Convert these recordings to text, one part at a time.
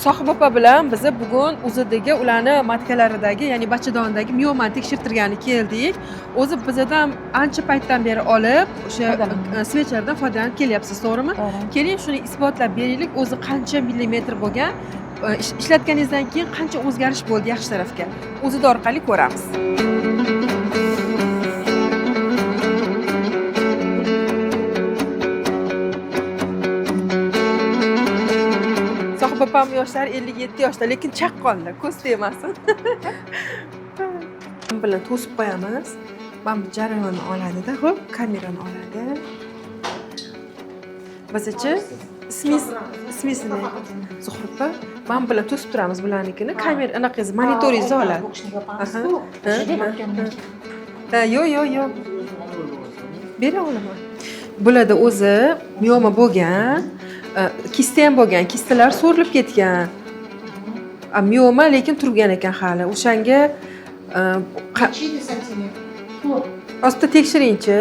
Sohib opa bilan biz bugun o'zidagi ularni matkalaridagi, ya'ni bachadonidagi miomani tekshirtirgani keldik. O'zi bizdan ancha paytdan beri olib, o'sha svechlardan foydalanib kelyapsiz, to'g'rimi? Keling, shuni isbotlab beraylik. O'zi qancha millimetr bo'lgan, ishlatganingizdan keyin qancha o'zgarish bo'ldi yaxshi tarafga. O'zida orqali ko'ramiz. Opam yoshlari 57 yoshda, lekin chaqqonlar, ko'z tegmasin. bilan to'sib qo'yamiz. Mana bu jarayonni oladi-da, xo'p, kamerani oladi. Bizcha ismingizni Zuhra, men bilan to'sib turamiz bularnikini. Kamera anaqangiz monitoringizni oladi. Yo'q. Bera olaman. Bularda o'zi mioma bo'lgan. Kista ham bo'lgan, kistalar so'rilib ketgan. Mioma lekin turgan ekan hali. O'shanga Ostda tekshiring-chi.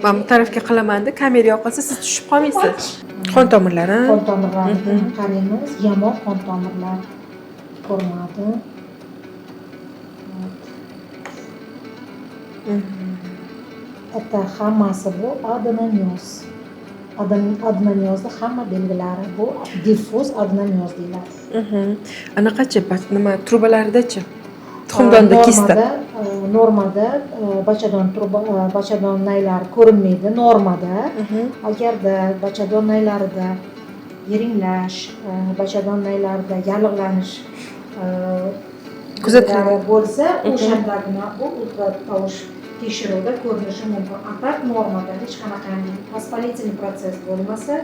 Men bu tarafga qilaman-da, kamera yoqilsa siz tushib qolmaysiz. Qon tomirlari. Qon tomirlarini qaraymiz, yamoq qon tomirlar ko'rinadi. Hatta hammasi bu adenomyoz. Adenomyozning hamma belgilari bu diffuz adenomyoz deyiladi. Anaqachi, nima trubalarida-chi? Tuxumdonda kista. Normada bachadon naylari ko'rinmaydi normada. Agarda bachadon naylarida yiringlash, bachadon naylarida yallig'lanish kuzatilgan bo'lsa, o'shandagina bu ultratovush tekshiruvda ko'rinishi mumkin. Atak normada hech qanaqangi vоспалительный proses bo'lmasa,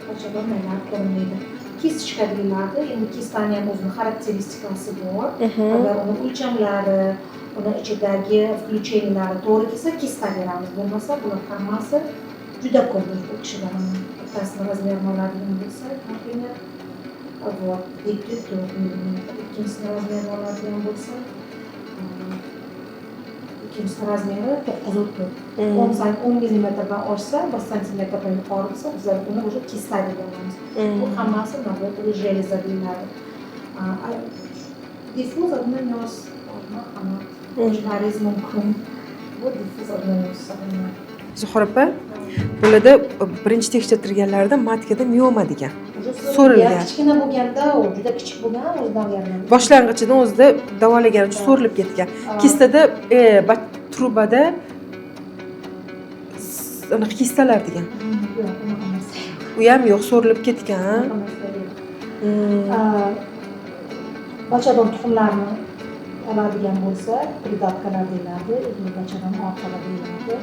bachadon naylari ko'rinmaydi. Kistichka deyiladi. Endi kistani ham o'zining xarakteristikasi bor. Agar uni o'lchamlari, uni ichidagi включениялari to'g'ri kelsa, kista beramiz. Bo'lmasa, bular hammasi juda ko'p bu kishilar. Bittasini razmerini oladigan bo'lsa, taxminan 4 mm. Ikkinchisini razmerini oladigan bo'lsa, ikkinchisi razmeri 9.4. 10 millimetrdan oshsa, 1 santimetrdan yuqori bo'lsa, biz uni o'sha kista deymiz. Bu hammasi navbatdagi железа deyiladi. Diffuz adenomyoz hamma o'zgarishingiz mumkin. Bu diffuz adenomyoz hisoblanadi. Zuhra opa, bularda birinchi tekshirtirganlarida matkada mioma degan. So'rilgan. Kichkina bo'lganda, u juda kichik bo'lgan, o'zidan yarmi. Boshlang'ichidan o'zida davolagan uchun so'rilib ketgan. Kistada, trubada aniq kistalar degan. U ham yo'q, so'rilib ketgan. Bachadon tuxumlarini oladigan bo'lsa, придатkalar deyiladi, bachadon orqalar deyiladi.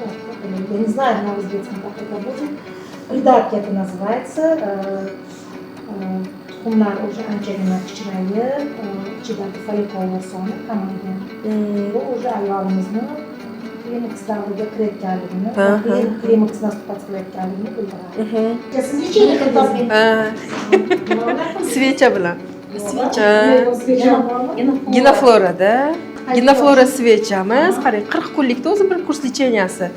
Я не знаю, на узбекском как это будет. Придатки это называется. Tuxumlar уже anchagina kichrayib, ichidagi follikullar soni kamaygan. Bu уже ayolimizni klimaks davriga kirayotganligini, klimaks наступать qilayotganligini bildiradi. Siz nechini qilib Svecha bilan. Ginaflorada. Ginaflora svechamiz, qarang, 40 kunlikda o'zi bir kurs lecheniyasi.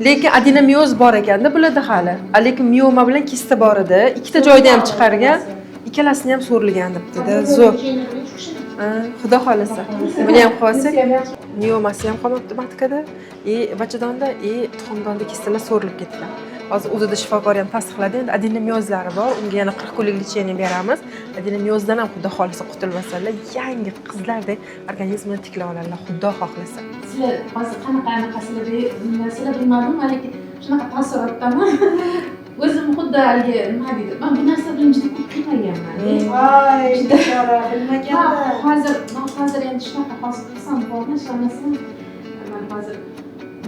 Lekin adenomyoz bor ekanda bularda hali. Lekin mioma bilan kista bor edi. Ikkita joyda ham chiqargan, ikkalasini ham so'rilgan debdi-da. Zo'r. Xudo xolasa. Buni ham qo'ysak, miomasi ham qolmabdi matkada, bachadonda, tuxumdonda kistalar so'rilib ketgan. Hozir o'zida shifokor ham tasdiqladi. Endi adenomyozlari bor. Unga yana 40 kunlik lecheniya beramiz. Adenomyozdan ham xudo xolasa qutulmasalar, yangi qizlardek organizmini tiklay oladilar, xudo xohlasa. Sizlar hozir qanaqasilar bilmadim, lekin shunaqa taassurotdaman. O'zim xuddi haligi nima deydi, men bu narsa bilan juda ko'p qiynalganman. Voy, juda bilmaganda. Hozir endi shunaqa hozir qilsam bo'lgan, ishlanmasam, men hozir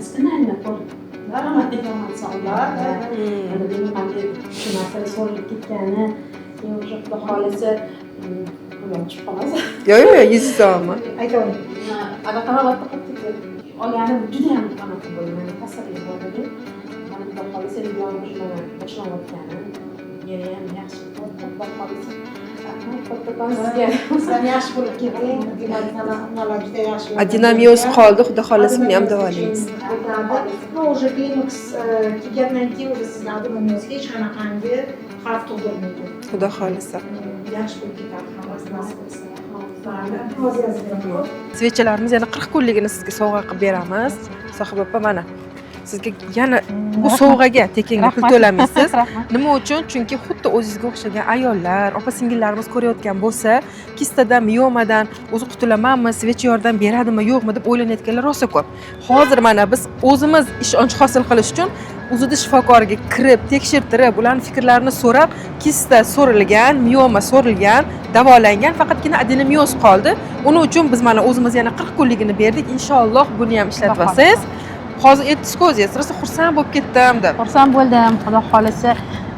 istinayman qolib. Rahmat informatsiya olganman. Mana deyman, shu narsa so'rilib ketgani, keyin o'sha xudo xolasa ular chiqib qoladi. Yo'q, yuzingizni olma. Aytavering. Anaqa holatda qolib ketdi. Olganim juda ham anaqa bo'ldi. Meni tasavvur bo'ldi. Mana xudo xolasa yonimda boshlanayotgani, yana ham yaxshi xudo xolasa Kattakon sizga. Sizlar yaxshi bo'lib keting. Nimalar juda yaxshi. Adinamiyoz qoldi, xudo xohlasa buni ham davolaymiz. No, уже Linux kelgandan keyin уже sizga adinamiyozga hech qanaqangi xavf tug'dirmaydi. Xudo xohlasa. Yaxshi bo'lib ketadi hammasi nasib bo'lsa. Hozir yozib beraman. Svechalarimiz yana 40 kunligini sizga sovg'a qilib beramiz. Sohib opa mana. Sizga yana bu sovg'aga tekinga pul to'lamaysiz. Nima uchun? Chunki xuddi o'zingizga o'xshagan ayollar, opa-singillarimiz ko'rayotgan bo'lsa, kistadan, miyomadan o'zi qutulamanmi, svecha yordam beradimi, yo'qmi deb o'ylanayotganlar rosa ko'p. Hozir mana biz o'zimiz ishonch hosil qilish uchun o'zida shifokoriga kirib, tekshirtirib, ularning fikrlarini so'rab, kista so'rilgan, miyoma so'rilgan, davolangan, faqatgina adenomiyoz qoldi. Uning uchun biz mana o'zimiz yana 40 kunligini berdik. Inshaalloh buni ham ishlatib olsangiz, hozir aytdingiz-ku o'zingiz, rosa xursand bo'lib ketdim deb. Xursand bo'ldim. Xudo xolisa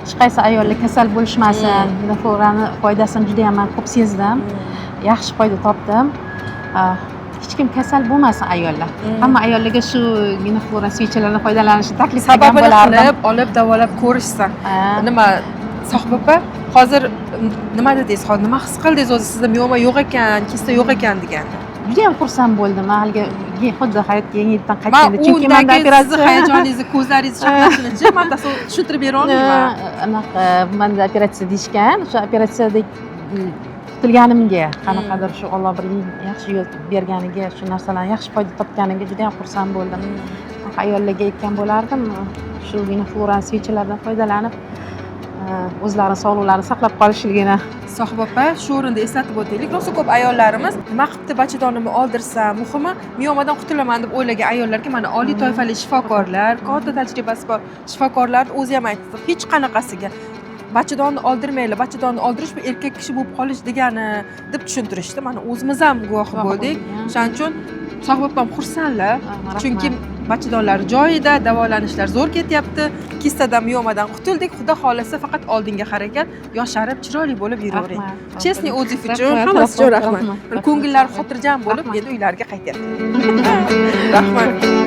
hech qaysi ayollar kasal bo'lishmasin. Ginaflorani foydasini juda ham ko'p sezdim. Yaxshi foyda topdim. Hech kim kasal bo'lmasin ayollar. Hamma ayollarga shu ginaflora svechalardan foydalanishni taklif qilgan bo'lardim. Sababini qilib, olib davolab ko'rishsin. Nima Sohib opa, hozir nima dedingiz? Hozir nima his qildingiz o'zi? Sizda miyoma yo'q ekan, kista yo'q ekan deganda. Juda ham xursand bo'ldim. Haligi xuddi hayotga yangidan Men qaytganda, chunki menda operatsiya hayajoningizni, ko'zlaringizni chaqnashini man tushuntirib bera olmayman. Anaqa menda operatsiya deyishgan. O'sha operatsiyada qutulganimga, qanaqadir shu Alloh bir yaxshi yo'l berganiga, shu narsalarni yaxshi foyda topganiga juda ham xursand bo'ldim. Ayollarga aytgan bo'lardim, shu ginaflora svechalardan foydalanib o'zlarini sog'liqlarini saqlab qolishligini. Sohib opa, shu o'rinda eslatib o'taylik. Rosa ko'p ayollarimiz nima qilibdi bachadonimni oldirsam, muhimi miyomadan qutulaman deb o'ylagan ayollarga mana oliy toifali shifokorlar, katta tajribasi bor shifokorlar o'zi ham aytdi, hech qanaqasiga bachadonni oldirmaylar, bachadonni oldirish bu erkak kishi bo'lib qolish degani deb tushuntirishdi. Mana o'zimiz ham guvohi bo'ldik. Shuning uchun Sohib opam xursandlar, chunki bachadonlar joyida, davolanishlar zo'r ketyapti. Kistadan, miyomadan qutuldik. Xudo xolasa faqat oldinga harakat, yosharib, chiroyli bo'lib yuravering. Chestni o'zingiz uchun, hammasi uchun rahmat. Ko'ngillari xotirjam bo'lib, endi uylariga qaytyapti. Rahmat.